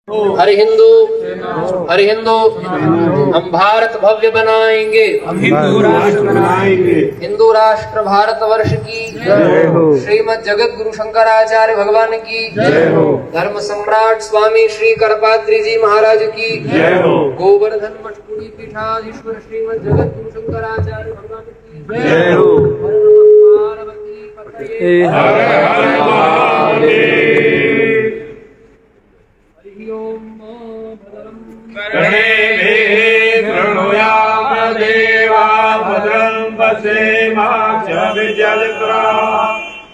हर हिंदू हर हिंदू हम भारत भव्य बनाएंगे, हिंदू राष्ट्र बनाएंगे। हिंदू राष्ट्र भारत वर्ष की जय हो। श्रीमद जगत गुरु शंकराचार्य भगवान की जय हो। धर्म सम्राट स्वामी श्री करपात्री जी महाराज की जय हो। गोवर्धन मठपुरी पीठाधीश्वर श्रीमद जगत गुरु शंकराचार्य भगवान की जय हो। पार्वती पतये हर हर महादेव। देवा भद्रं पश्येमाक्षभिर्यजत्रा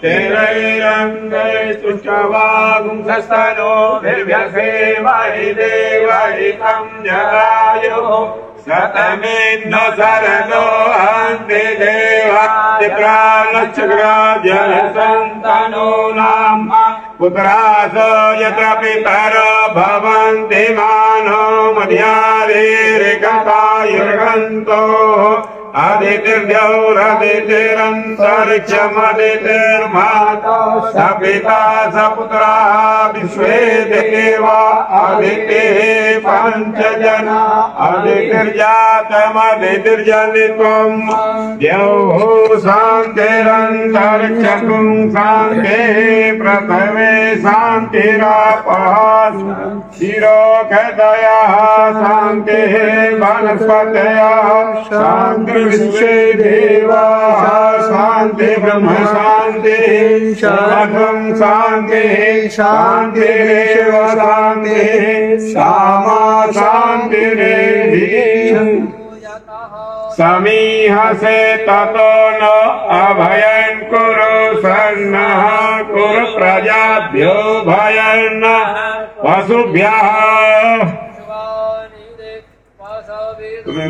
तेरैरङ्गै तुष्टवागुंसस्तनोभिर्व्यसेमहि देवहितं जगायुः शतमेन्दु शरदो हन्ति देवादिप्राणश्चक्राद्यसन्तनो नाम पुत्रास यत्र पितरो भवन्ति मानो मध्यादेर्गतायुर्गन्तो आदितिर्द्यौरदितिरन्तरिक्षमदितिर्माता सपिता सपुत्रा विश्वे देवा आदितिः पञ्चजना आदितिर्जातमदितिर्जनित्वम् द्यौः शान्तिरन्तरिक्षं शान्तिः प्रथमे शान्तिरापः शिरोखदयः शान्तिः वनस्पतयः शान्ति विश्वे देवाः शान्ति ब्रह्म शान्ति शान्तं शान्ति शान्तिरेव शान्ति सामा शान्तिरेधि समीहसे ततो न अभयं कुरु सन्नः कुरु प्रजाभ्यो भयं पशुभ्यः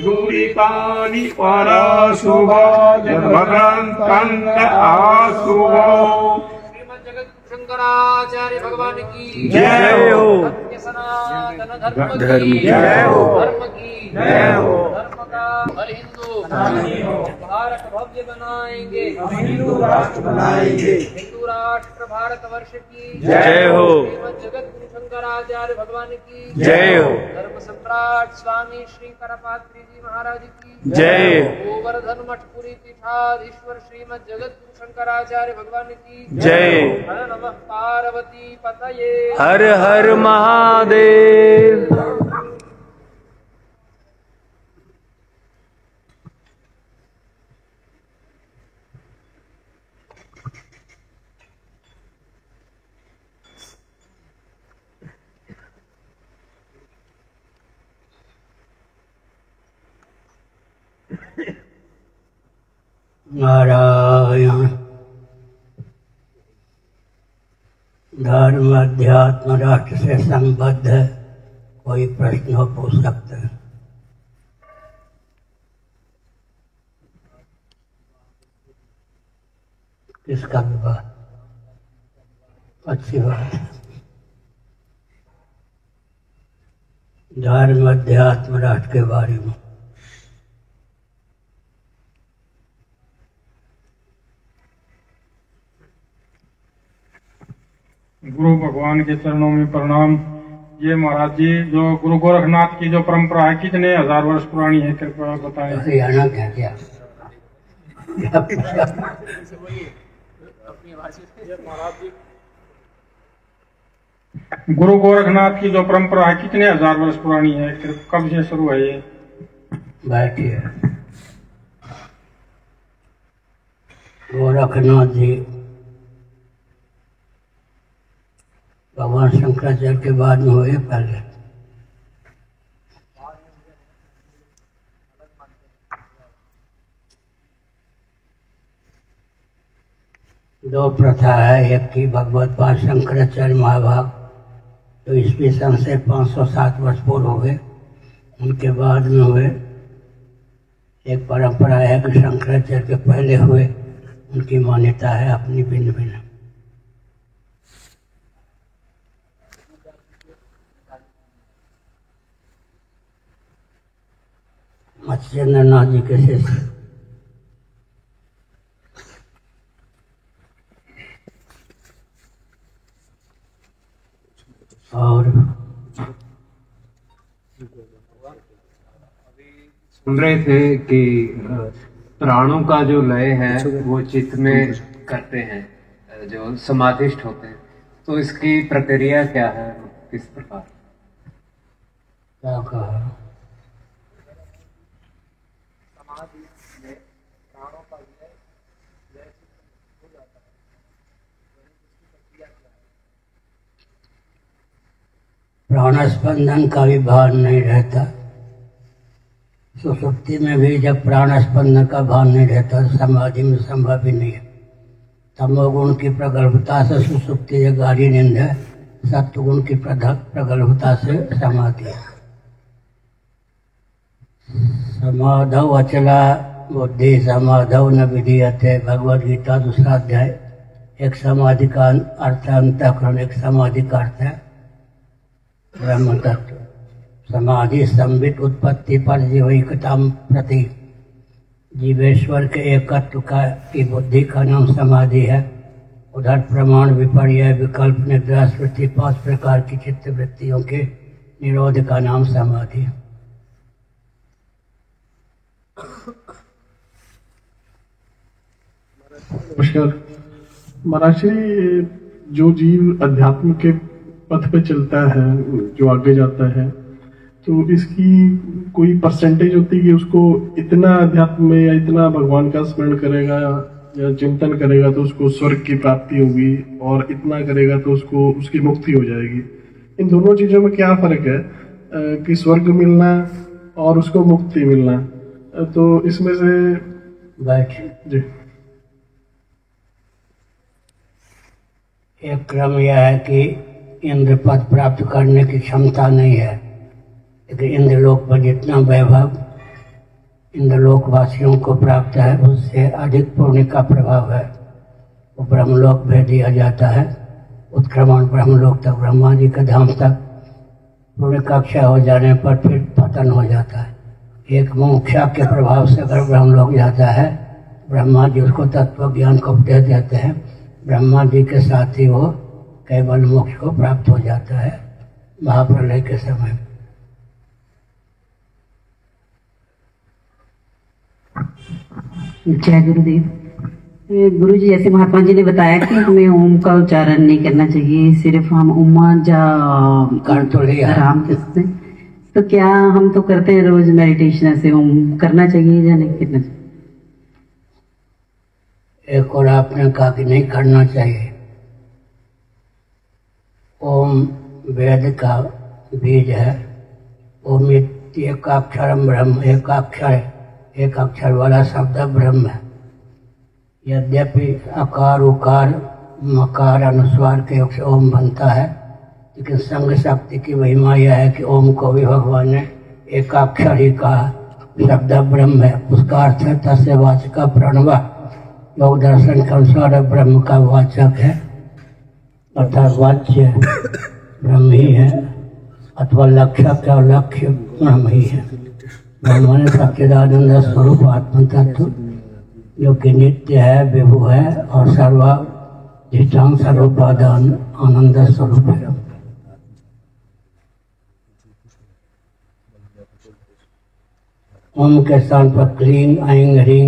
गुरिकानि परशुभ जन्मग्रन्थन्त आशुभ। श्रीमद जगत शंकराचार्य भगवान की जय हो। सत्य सनातन धर्म धर्म की जय हो। धर्म की जय हो। धर्म का हर हिंदू भारत भव्य बनाएंगे, हिंदू राष्ट्र बनाएंगे। हिंदू राष्ट्र भारत वर्ष की जय हो। श्रीमद जगत गुरु शंकराचार्य भगवान की जय हो। धर्म सम्राट स्वामी श्री करपात्री जी महाराज की जय हो। गोवर्धन मठपुरी पीठाधीश्वर श्रीमद जगत गुरु शंकराचार्य भगवान की जय हो। हर नमः पार्वती पतये हर हर महादेव। नारायण। धर्म अध्यात्म राष्ट्र से संबद्ध कोई प्रश्न हो पूछ सकते हैं। किसका विवाह? अच्छी बात है। धर्म अध्यात्म राष्ट्र के बारे में गुरु भगवान के चरणों में प्रणाम। ये महाराज जी, जो गुरु गोरखनाथ की जो परंपरा है कितने हजार वर्ष पुरानी है, कृपया बताएं। हरियाणा क्या क्या गुरु गोरखनाथ की जो परंपरा है कितने हजार वर्ष पुरानी है, कब से शुरू है ये? बैठिए। गोरखनाथ जी भगवान शंकराचार्य के बाद में हुए, पहले दो प्रथा है। एक की भगवत पाद शंकराचार्य महाभाग तो ईस्वी सन से 507 वर्ष पूर्व हुए, उनके बाद में हुए। एक परंपरा है कि शंकराचार्य के पहले हुए, उनकी मान्यता है अपनी भिन्न भिन्न। मत्स्येंद्रनाथ जी के शिष्य और सुन रहे थे कि प्राणों का जो लय है वो चित्त में करते हैं, जो समाधिष्ठ होते हैं, तो इसकी प्रक्रिया क्या है, किस प्रकार? क्या कहा? प्राण स्पंदन का भी भान नहीं रहता। सुसुप्ति में भी जब प्राण स्पंदन का भान नहीं रहता तो समाधि में संभव ही नहीं है। तमोगुण की प्रगल्भता से सुसुप्ति ये गाढ़ी नींद है, सत्वगुण की प्रगल्भता से समाधि है। समाधौ अचला बुद्धि समाधौ न विधीयते, भगवद गीता 2 अध्याय। एक समाधि का अर्थ है अंतःकरण, एक समाधि का अर्थ है ब्रह्म तत्व। समाधि संबित उत्पत्ति पर जीवैकता प्रति, जीवेश्वर के एकत्व की बुद्धि का नाम समाधि है। उधर प्रमाण विपर्य विकल्प निद्रा स्मृति 5 प्रकार की चित्त वृत्तियों के निरोध का नाम समाधि है। नमस्कार महाराज जी, जो जीव अध्यात्म के पथ पे चलता है, जो आगे जाता है, तो इसकी कोई परसेंटेज होती है कि उसको इतना अध्यात्म में या इतना भगवान का स्मरण करेगा या चिंतन करेगा तो उसको स्वर्ग की प्राप्ति होगी, और इतना करेगा तो उसको उसकी मुक्ति हो जाएगी। इन दोनों चीजों में क्या फर्क है कि स्वर्ग मिलना और उसको मुक्ति मिलना? तो इसमें से बैठ जी। एक क्रम यह है कि इंद्र पद प्राप्त करने की क्षमता नहीं है, लेकिन इंद्रलोक पर जितना वैभव इंद्रलोक वासियों को प्राप्त है उससे अधिक पुण्य का प्रभाव है। वो ब्रह्मलोक भेज दिया जाता है, उत्क्रमण ब्रह्मलोक तक, ब्रह्मा जी के धाम तक। पुण्य का क्षय हो जाने पर फिर पतन हो जाता है। एक मोक्षा के प्रभाव से अगर ब्रह्मलोक जाता है, ब्रह्मा जी उसको तत्व ज्ञान को उपदेश देते हैं, ब्रह्मा जी के साथ ही वो केवल मोक्ष को प्राप्त हो जाता है महाप्रलय के समय। जय गुरुदेव। गुरु जी, जैसे महात्मा जी ने बताया कि हमें ओम का उच्चारण नहीं करना चाहिए, सिर्फ हम उमा जा राम कहते हैं, तो क्या हम तो करते हैं रोज मेडिटेशन से, ओम करना चाहिए या नहीं करना चाहिए? एक और आपने कहा कि नहीं करना चाहिए। ओम वेद का बीज है। ओम एकाक्षरम ब्रह्म, एक अक्षर वाला शब्द ब्रह्म है। यद्यपि अकार उकार मकार अनुस्वार के योग से ओम बनता है, लेकिन संग शक्ति की महिमा यह है कि ओम को भी भगवान ने एकाक्षर ही कहा। शब्द ब्रह्म है, उसका अर्थ है तस्य वाचक प्रणव। योग दर्शन के अनुसार ब्रह्म का वाचक है, अर्थात वाच्य ब्रह्म ही है, अथवा लक्ष्य और लक्ष्य ब्रह्म ही है। ब्रह्म ने सच्चिदानंद स्वरूप आत्म तत्व जो कि नित्य है, विभु है और सर्वाधिष्ठान सर्वोपादान आनंद स्वरूप है। ओम के स्थान पर क्लीं ऐं ह्रीं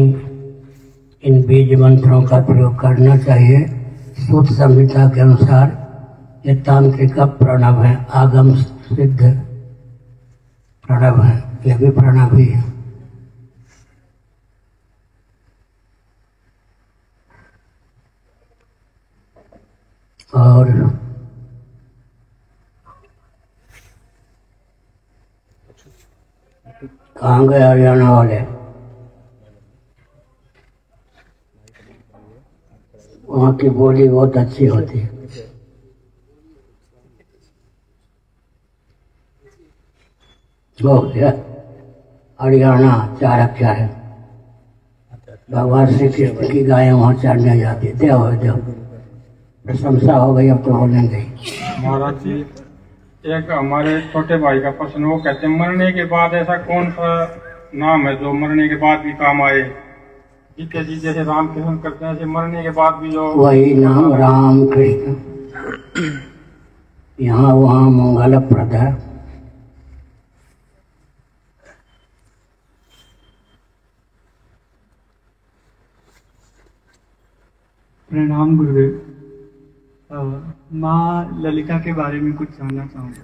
इन बीज मंत्रों का प्रयोग करना चाहिए। सूत्र संहिता के अनुसार ये तांत्रिक प्रणव है, आगम सिद्ध प्रणव है, यह भी प्रणव ही है। और कहाँ गए हरियाणा वाले? वहाँ की बोली बहुत अच्छी होती है। हो गया हरियाणा 4 अक्षर है। भगवान श्री कृष्ण की गायें वहाँ चढ़ने जाती थे। और जब प्रशंसा हो गई अब तो बोलेंगे। महाराज जी, एक हमारे छोटे भाई का प्रश्न, वो कहते हैं मरने के बाद ऐसा कौन सा नाम है जो मरने के बाद भी काम आए? जीते जी जैसे राम कृष्ण करते हैं, ऐसे मरने के बाद भी जो वही नाम राम कृष्ण यहाँ वहाँ मंगलप्रद है। प्रणाम गुरुदेव। माँ ललिता के बारे में कुछ जानना चाहूँगा।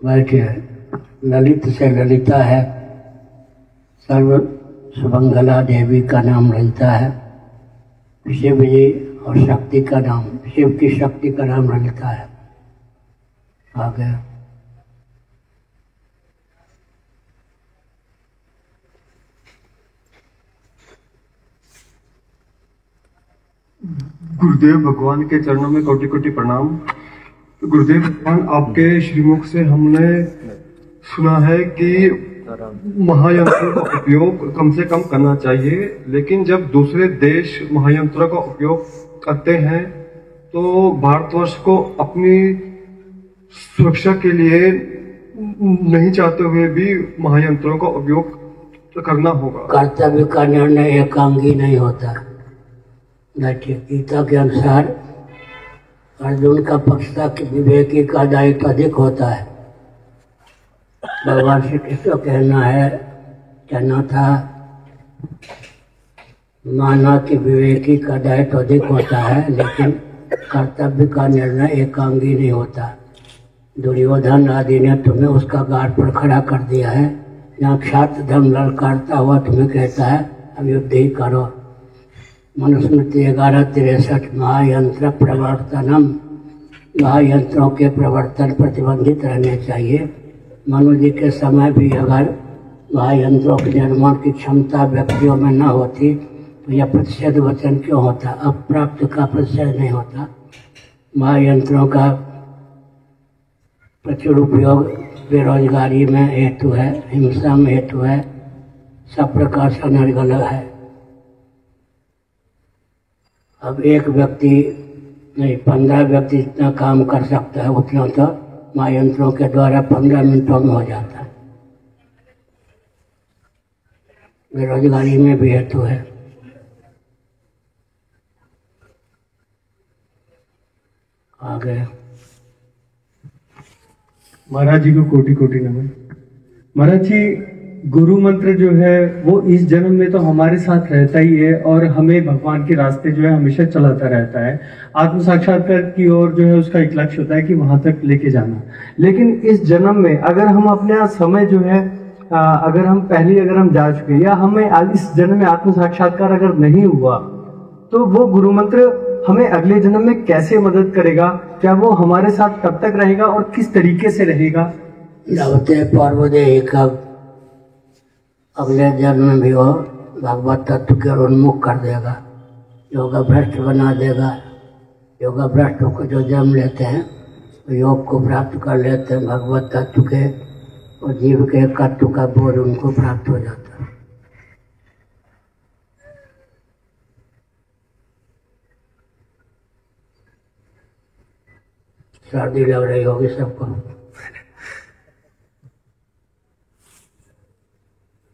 बैठिए। ललित से ललिता है, सर्व सुमंगला देवी का नाम ललिता है। शिव जी और शक्ति का नाम, शिव की शक्ति का नाम ललिता है। आगे गुरुदेव भगवान के चरणों में कोटि कोटि प्रणाम। गुरुदेव भगवान, आपके श्रीमुख से हमने सुना है कि महायंत्रों का उपयोग कम से कम करना चाहिए, लेकिन जब दूसरे देश महायंत्रों का उपयोग करते हैं तो भारतवर्ष को अपनी सुरक्षा के लिए नहीं चाहते हुए भी महायंत्रों का उपयोग तो करना होगा। कर्तव्य का निर्णय एकांगी नहीं होता। गीता के अनुसार अर्जुन का पक्ष था कि विवेकी का दायित्व अधिक होता है। भगवान श्री कृष्ण कहना था माना कि विवेकी का दायित्व अधिक होता है, लेकिन कर्तव्य का निर्णय एकांगी नहीं होता। दुर्योधन आदि ने तुम्हें उसका गाढ़ पर खड़ा कर दिया है। यहाँ क्षात्र धर्म ललकारता हुआ तुम्हें कहता है अब युद्ध ही करो। मनुस्मृति 1163 महायंत्र प्रवर्तनम, महायंत्रों के प्रवर्तन प्रतिबंधित रहने चाहिए। मनु जी के समय भी अगर महायंत्रों के निर्माण की क्षमता व्यक्तियों में न होती तो यह प्रतिषेध वचन क्यों होता? अप्राप्त का प्रतिषेध नहीं होता। महायंत्रों का प्रचुर उपयोग बेरोजगारी में हेतु है, हिंसा में हेतु है, सब प्रकार से अनर्गल है। अब एक व्यक्ति नहीं 15 व्यक्ति जितना काम कर सकता है उतना तो महायंत्रों के द्वारा 15 मिनटों में हो जाता है। बेरोजगारी में भी हेतु है। आगे महाराज जी को कोटि कोटि नमन। महाराज जी, गुरु मंत्र जो है वो इस जन्म में तो हमारे साथ रहता ही है और हमें भगवान के रास्ते जो है हमेशा चलाता रहता है। आत्म साक्षात्कार की ओर जो है उसका एक लक्ष्य होता है कि वहां तक लेके जाना। लेकिन इस जन्म में अगर हम अपना समय जो है अगर हम जा चुके या हमें इस जन्म में आत्म साक्षात्कार अगर नहीं हुआ तो वो गुरु मंत्र हमें अगले जन्म में कैसे मदद करेगा? क्या वो हमारे साथ तब तक रहेगा और किस तरीके से रहेगा? अगले जन्म में भी वो भगवत तत्व के उन्मुख कर देगा, योगा भ्रष्ट बना देगा। योगा भ्रष्ट को जो जन्म लेते हैं तो योग को प्राप्त कर लेते हैं, भगवत तत्व के और जीव के तत्व का बोध उनको प्राप्त हो जाता है। सर्दी लग रही होगी सबको।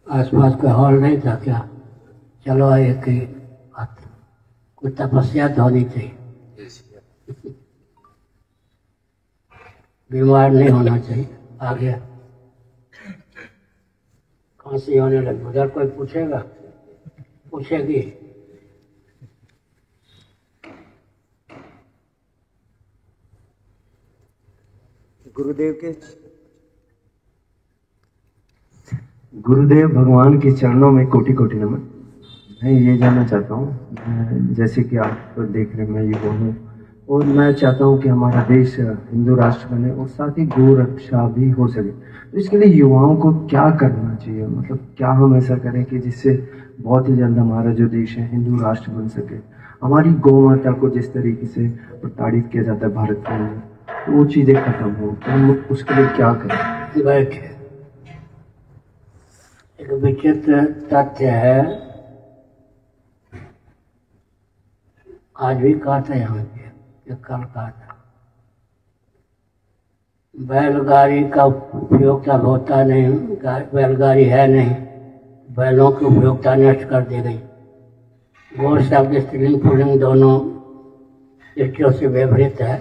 आसपास का हॉल नहीं था क्या? चलो एक ही बात, कोई तपस्या तो होनी चाहिए। बीमार नहीं होना चाहिए। आगे खांसी होने लगी, उधर कोई पूछेगा? पूछेगी? गुरुदेव भगवान के चरणों में कोटि कोटि नमन। मैं ये जानना चाहता हूँ, जैसे कि आप देख रहे हैं मैं युवा हूँ और मैं चाहता हूँ कि हमारा देश हिंदू राष्ट्र बने और साथ ही गौ रक्षा भी हो सके। तो इसके लिए युवाओं को क्या करना चाहिए? मतलब क्या हम ऐसा करें कि जिससे बहुत ही जल्द हमारा जो देश है हिंदू राष्ट्र बन सके? हमारी गौ माता को जिस तरीके से प्रताड़ित किया जाता है भारत के अंदर, वो चीज़ें खत्म हो, तो हम उसके लिए क्या करें? बैठे। एक विचित्र तथ्य है, आज भी कहा था यहाँ पे, कल कहा था, बैलगाड़ी का उपयोगिता होता नहीं, बैलगाड़ी है नहीं, बैलों की उपयोगिता नष्ट कर दी गई। गौ शब्द स्त्रीलिंग पुल्लिंग दोनों दृष्टियों से विपरीत है।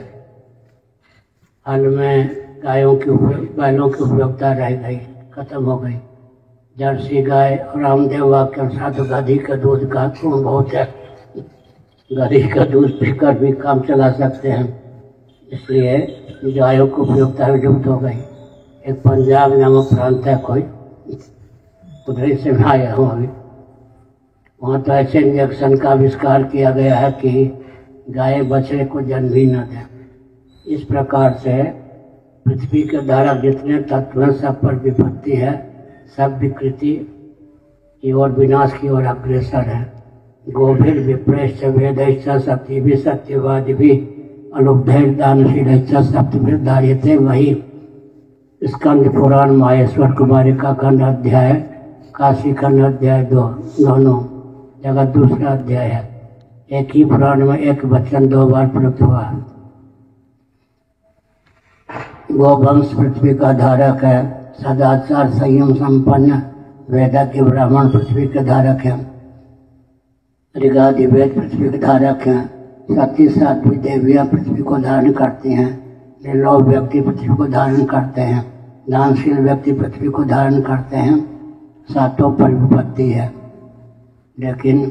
हल में बैलों की उपयोगिता रह गई, खत्म हो गई। जर्सी गाय और रामदेव बाबा के अनुसार तो गधी का दूध का गुण बहुत है, गधी का दूध पीकर भी काम चला सकते हैं, इसलिए गायों की उपयोगिता विलुप्त हो गई। एक पंजाब नामक प्रांत है कोई, उधर से मैं आया हूँ अभी, वहाँ तो ऐसे इंजेक्शन का आविष्कार किया गया है कि गाय बछड़े को जन्म भी न दें। इस प्रकार से पृथ्वी के धारक जितने तत्व हैं सब पर विपत्ति है, सब विकृति की ओर विनाश की ओर अग्रसर है। गोभिर विप्रेश वेदैश्च सत्य भी सत्यवाद भी अलुब्धैर दानशील सप्तभृत धार्यते। वही स्कंद पुराण माहेश्वर कुमारिका खंड अध्याय, काशी खंड अध्याय 2 दोनों जगह दूसरा अध्याय है। एक ही पुराण में एक वचन 2 बार प्रयुक्त हुआ है। गोवंश पृथ्वी का धारक है, सदाचार संयम संपन्न वेदज्ञ ब्राह्मण पृथ्वी के धारक हैं, ऋगादि वेद पृथ्वी के धारक हैं, सती साध्वी देवियां पृथ्वी को धारण करती हैं, निर्लोभ व्यक्ति पृथ्वी को धारण करते हैं, दानशील व्यक्ति पृथ्वी को धारण करते हैं, सातों पर विपत्ति है। लेकिन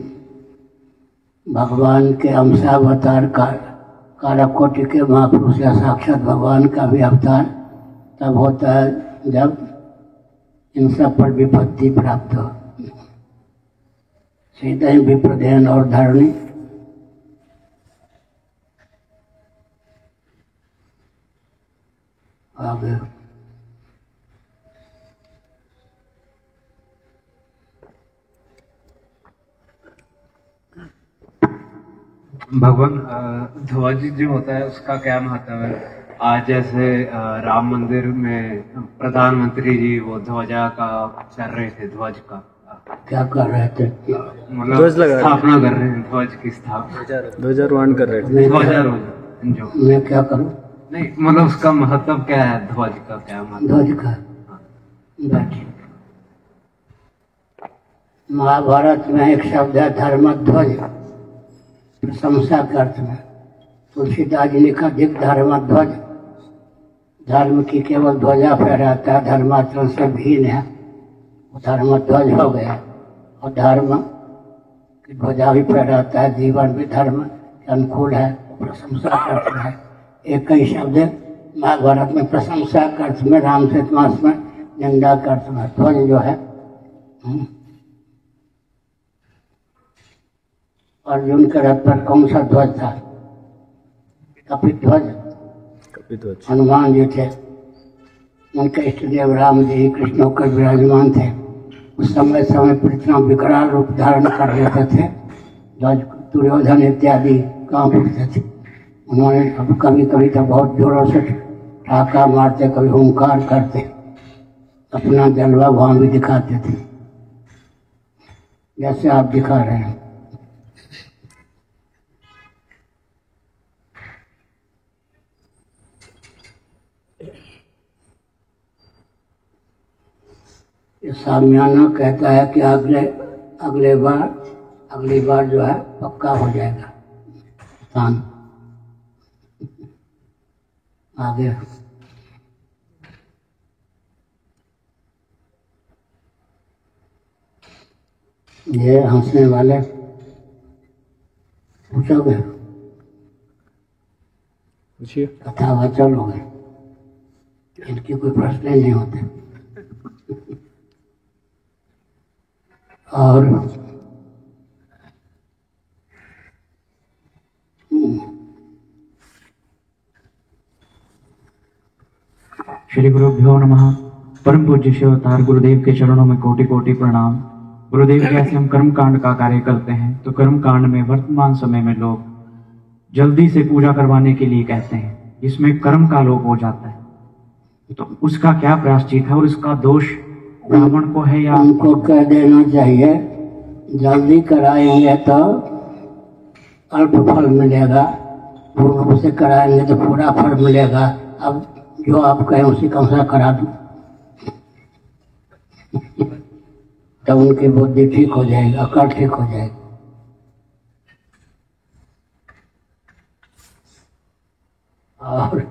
भगवान के अंशावतार कारकोटि के महापुरुष या साक्षात भगवान का भी अवतार तब होता है जब इन सब पर विपत्ति प्राप्त हो। सीधे ही विप्रदेन और धरणी आगे भगवान ध्वज जो होता है उसका क्या महत्व है? आज जैसे राम मंदिर में प्रधानमंत्री जी वो ध्वजा का कर रहे थे, ध्वज का क्या कर रहे थे? मतलब स्थापना कर रहे हैं, ध्वज की स्थापना, ध्वजारोहण कर रहे थे। ध्वजारोहण जो मैं क्या करूं? नहीं मतलब उसका महत्व क्या है? ध्वज का क्या महत्व? ध्वज का बैठिए। महाभारत में एक शब्द है धर्मध्वज, प्रशंसा के अर्थ में। तुलसीदास जी ने लिखा दिक धर्मध्वज, धर्म की केवल ध्वजा फहराता है, धर्माचरण से भिन्न है, वो धर्मध्वज हो गया। और धर्म की ध्वजा भी फहराता है, जीवन भी धर्म के अनुकूल है, प्रशंसा का अर्थ में है। एक ही शब्द महाभारत में प्रशंसा के अर्थ में, रामचरितमानस में निंदा के अर्थ में। ध्वज जो है अर्जुन के रथ पर कौन सा ध्वज था? कपित ध्वज। हनुमान जी थे, उनके इष्ट देव राम जी कृष्ण होकर विराजमान थे। उस समय समय पर इतना विकराल रूप धारण कर लेते थे, दुर्योधन इत्यादि कांप उठते थे। उन्होंने कभी कभी तो बहुत जोरों से ठाका मारते, कभी हुंकार करते, अपना जलवा वहां भी दिखाते थे, जैसे आप दिखा रहे हैं। ये सामियाना कहता है कि अगली बार जो है पक्का हो जाएगा स्थान। आगे ये हंसने वाले पूछोगे? पूछिए। कथा वचन हो गए, इनके कोई प्रश्न नहीं होते। और श्री गुरुभ्यो नमः। परम पूज्य शिव अवतार गुरुदेव के चरणों में कोटि कोटि प्रणाम। गुरुदेव जैसे हम कर्म कांड का कार्य करते हैं तो कर्म कांड में वर्तमान समय में लोग जल्दी से पूजा करवाने के लिए कहते हैं, इसमें कर्म का लोप हो जाता है, तो उसका क्या प्रायश्चित है और इसका दोष ब्राह्मण को है या उनको कह देना चाहिए जल्दी कराएंगे तो अल्प फल मिलेगा, पूर्ण रूप से कराएंगे तो पूरा फल मिलेगा। अब जो आप कहें उसी का अनुसार करा दूं तब उनकी बुद्धि ठीक हो जाएगी, अकड़ ठीक हो जाएगी। और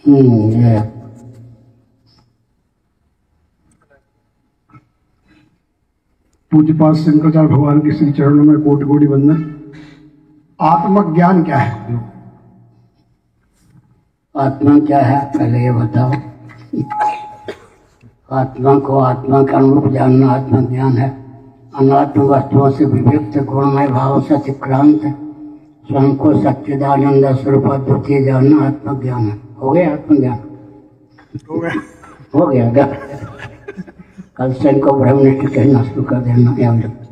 ये पूज्यपाद शंकराचार्य भगवान के श्री चरणों में कोटि कोटि वंदन। आत्मज्ञान क्या है? आत्मा क्या है पहले ये बताओ। आत्मा को आत्मा का अनुरूप जानना आत्मज्ञान है। अनात्म वस्तुओं से विविक्त गुणमय भाव से अतिक्रांत स्वयं को सच्चिदानंद स्वरूप अद्वितीय जानना आत्मज्ञान है। हो गया आत्मज्ञान? हो गया क्या? कल से इनको ब्रह्मनिष्ठ कहना शुरू कर देना। याद रखो।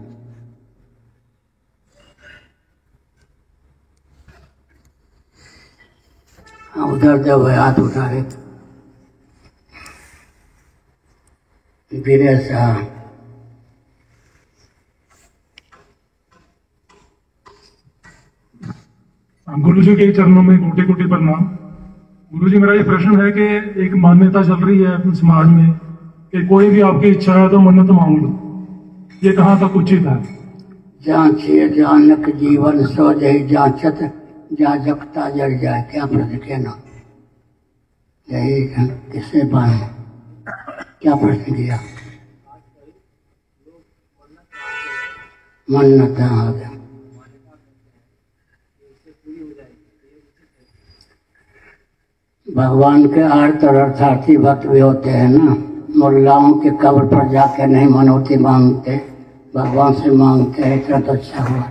उधर जब हाथ उठा रहे धीरे से गुरु जी के चरणों में कोटि कोटि प्रणाम। गुरु जी, मेरा ये प्रश्न है कि एक मान्यता चल रही है अपने समाज में कि कोई भी आपकी इच्छा है तो मन्नत मांग लो, ये कहाँ तक उचित है? जांचिए जानक जीवन सो जही जांचत जाजकता जड़ जाए। क्या प्रश्न कहना? यही किससे बांध? क्या प्रश्न किया? मन्नत आ गया। भगवान के अर्थ और अर्थार्थी भक्त भी होते हैं ना। मुल्लाओं के कब्र पर जाके नहीं मनौती मांगते, भगवान से मांगते हैं। इतना तो अच्छा हुआ।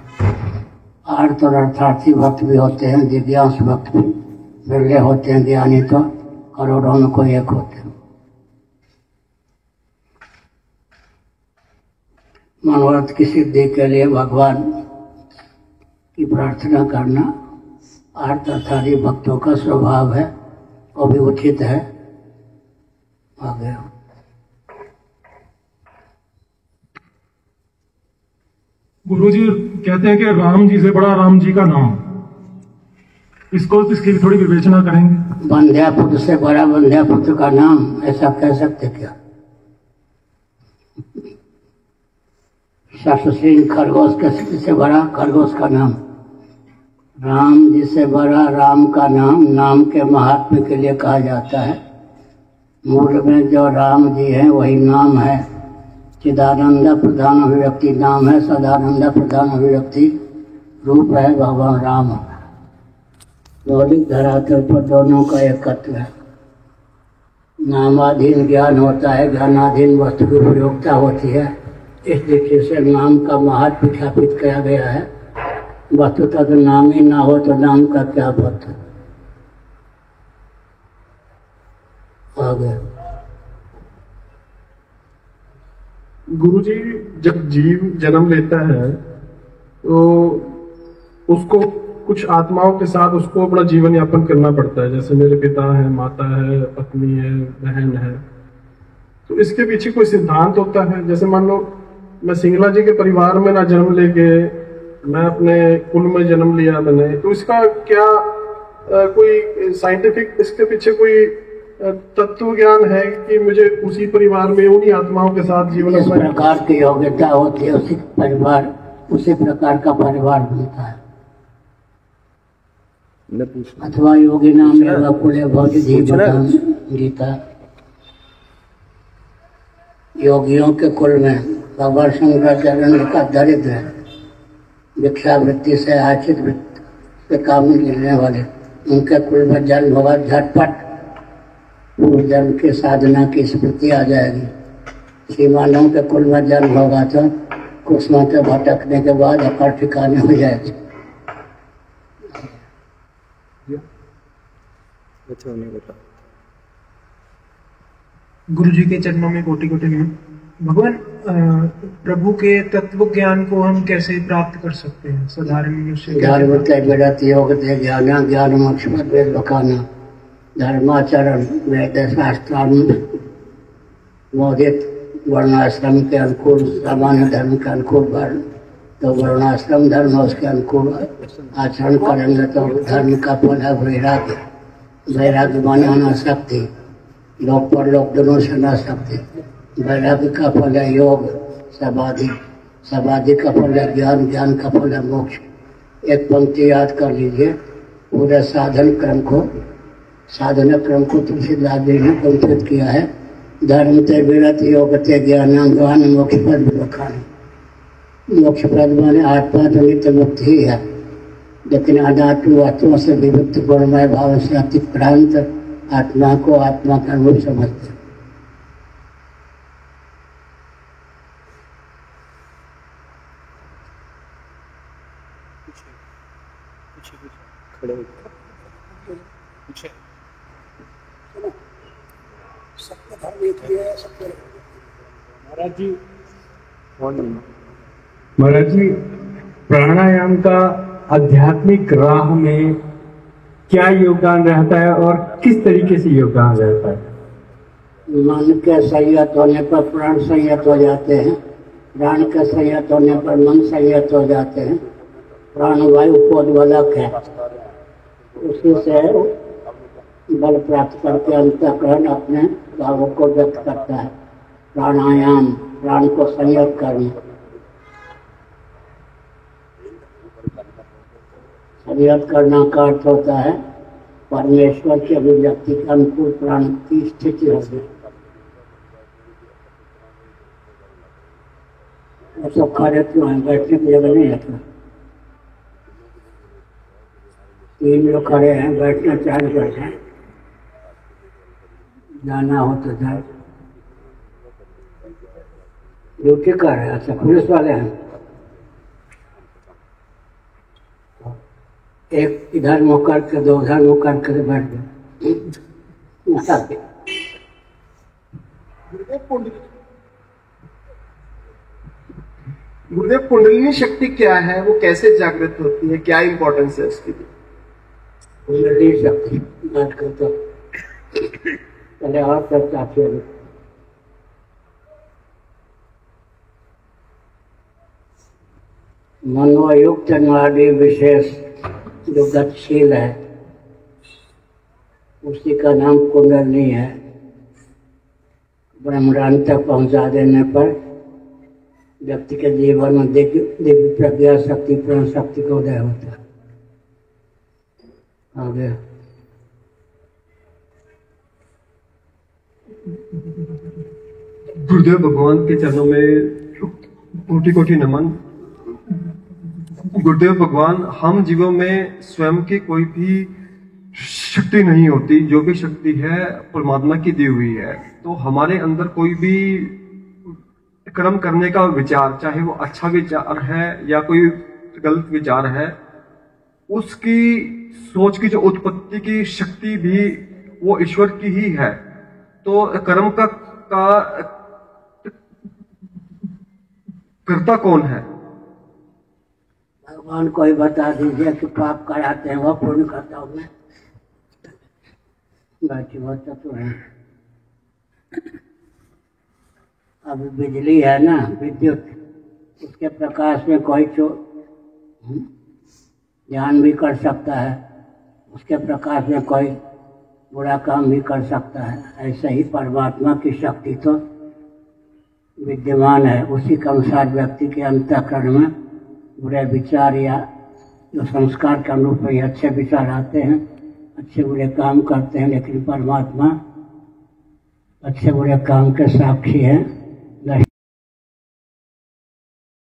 अर्थ और अर्थार्थी भक्त भी होते हैं, जिज्ञास भक्त भी बिरले होते हैं। ज्ञानी तो करोड़ों में कोई एक होते हैं। मनोरथ की सिद्धि के लिए भगवान की प्रार्थना करना अर्थ अर्थार्थी भक्तों का स्वभाव है, वो भी उचित है। आगे गुरु जी कहते हैं कि राम जी से बड़ा राम जी का नाम, इसकी थोड़ी विवेचना करेंगे। बंध्यापुत्र से बड़ा बंध्यापुत्र का नाम, ऐसा कह सकते क्या? शशसिंह खरगोश से बड़ा खरगोश का नाम। राम जी से बड़ा राम का नाम नाम के महात्म्य के लिए कहा जाता है। मूल में जो राम जी हैं वही नाम है। चिदानंद प्रधान अभिव्यक्ति नाम है, सदानंद प्रधान अभिव्यक्ति रूप है भगवान राम। मौलिक धरातल पर दोनों का एकत्व है। नामाधीन ज्ञान होता है, ज्ञानाधीन वस्तु की उपयोगिता होती है। इस दृष्टि से नाम का महत्व स्थापित किया गया है। वस्तुतः तो नाम ही ना हो तो नाम का क्या बात है? आगे गुरु जी, जब जीव जन्म लेता है तो उसको कुछ आत्माओं के साथ उसको अपना जीवन यापन करना पड़ता है। जैसे मेरे पिता है, माता है, पत्नी है, बहन है। तो इसके पीछे कोई सिद्धांत होता है? जैसे मान लो मैं सिंगला जी के परिवार में ना जन्म लेके मैं अपने कुल में जन्म लिया मैंने, तो इसका क्या कोई साइंटिफिक इसके पीछे कोई तत्व ज्ञान है कि मुझे उसी परिवार में उन्हीं आत्माओं के साथ जीवन? जिस प्रकार की योग्यता होती है उसी परिवार, उसी प्रकार का परिवार बनता है। अथवा योगी नाम कुले भौजी गीता। योगियों के कुल में भगवान शंकराचार्य का दरिद्र है। भिक्षावृत्ति से आचित वृत्ति से काम मिलने वाले उनके कुल में जन्म होगा। झटपट पूर्व जन्म की साधना की स्मृति आ जाएगी। श्रीमानों के कुल में जन्म होगा तो कुछ मात्र भटकने के बाद अकड़ ठिकाने हो जाएगी। गुरु जी के चरणों में कोटि कोटि नमन। भगवान, प्रभु के तत्व ज्ञान को हम कैसे प्राप्त कर सकते हैं? साधारण मनुष्य ज्ञान मोक्षपद वेदवकाना धर्माचरण वेद शास्त्रानुमोदित वर्णाश्रम के अनुकूल सामान्य धर्म के अनुकूल वर्ण तो वर्णाश्रम धर्म उसके अनुकूल आचरण करेंगे तो धर्म का फल है वैराग्य। वैराग्य माने अनासक्ति, लोक पर लोक दोनों से अनासक्ति। वैराग्य का फल है योग समाधि, समाधि का फल है ज्ञान, ज्ञान का फल है मोक्ष। एक पंक्ति याद कर लीजिए, पूरे साधन क्रम को साधना क्रम को तुलसीदास जी ने पंक्तित किया है। धर्म ते विरत योग ते ज्ञान मोक्ष पद बखान। मोक्ष पद माने आत्मा तो नित्य मुक्त ही है, लेकिन अनात्म वस्तुओं से विमुक्त गुणमय भाव से अतिक्रांत आत्मा को आत्मा का रूप समझते। महाराज जी, प्राणायाम का आध्यात्मिक राह में क्या योगदान रहता है और किस तरीके से योगदान रहता है? मन के संयत होने पर प्राण संयत हो जाते हैं, प्राण के संयत होने पर मन संयत हो जाते हैं। प्राण वायु पोद्बलक है, उसी से बल प्राप्त करके अंतःकरण अपने भावों को व्यक्त करता है। प्राणायाम प्राण को संयत करना। संयत करना का अर्थ होता है परमेश्वर की अभिव्यक्ति के अनुकूल प्राण की स्थिति हो गई। सब खड़े क्यों हैं? बैठने की जगह नहीं है क्या? 3 लोग खड़े हैं, बैठना चाहे बैठे, जाना हो तो जाए। ड्यूटी कर रहे हैं? अच्छा, पुलिस वाले हैं। एक इधर मुँह करके, 2 उधर मुँह करके बैठ गए। गुरुदेव, कुंडलिनी शक्ति क्या है, वो कैसे जागृत होती है, क्या इंपॉर्टेंस है उसकी? कुंडलिनी शक्ति बात करता पहले और चर्चा किया। मनोयुक्त नाड़ी विशेष जो गतिशील है, उसी का नाम कुंडलिनी है। ब्रह्मांड तक पहुंचा देने पर व्यक्ति के जीवन में दिव्य प्रज्ञा शक्ति, प्राण शक्ति का उदय होता है। आगे गुरुदेव भगवान के चरणों में कोटि कोटि नमन। गुरुदेव भगवान, हम जीवों में स्वयं की कोई भी शक्ति नहीं होती, जो भी शक्ति है परमात्मा की दी हुई है। तो हमारे अंदर कोई भी कर्म करने का विचार, चाहे वो अच्छा विचार है या कोई गलत विचार है, उसकी सोच की जो उत्पत्ति की शक्ति भी वो ईश्वर की ही है। तो कर्म का कर्ता कौन है? भगवान को ही बता दीजिए कि पाप कराते हैं वो पूर्ण करता हूँ मैं। बाकी बता तो है। अब बिजली है ना, विद्युत, उसके प्रकाश में कोई ध्यान भी कर सकता है, उसके प्रकाश में कोई बुरा काम भी कर सकता है। ऐसे ही परमात्मा की शक्ति तो विद्यमान है, उसी के अनुसार व्यक्ति के अंतःकरण में बुरे विचार या जो संस्कार के अनुरूप ही अच्छे विचार आते हैं, अच्छे बुरे काम करते हैं। लेकिन परमात्मा अच्छे बुरे काम के साक्षी है।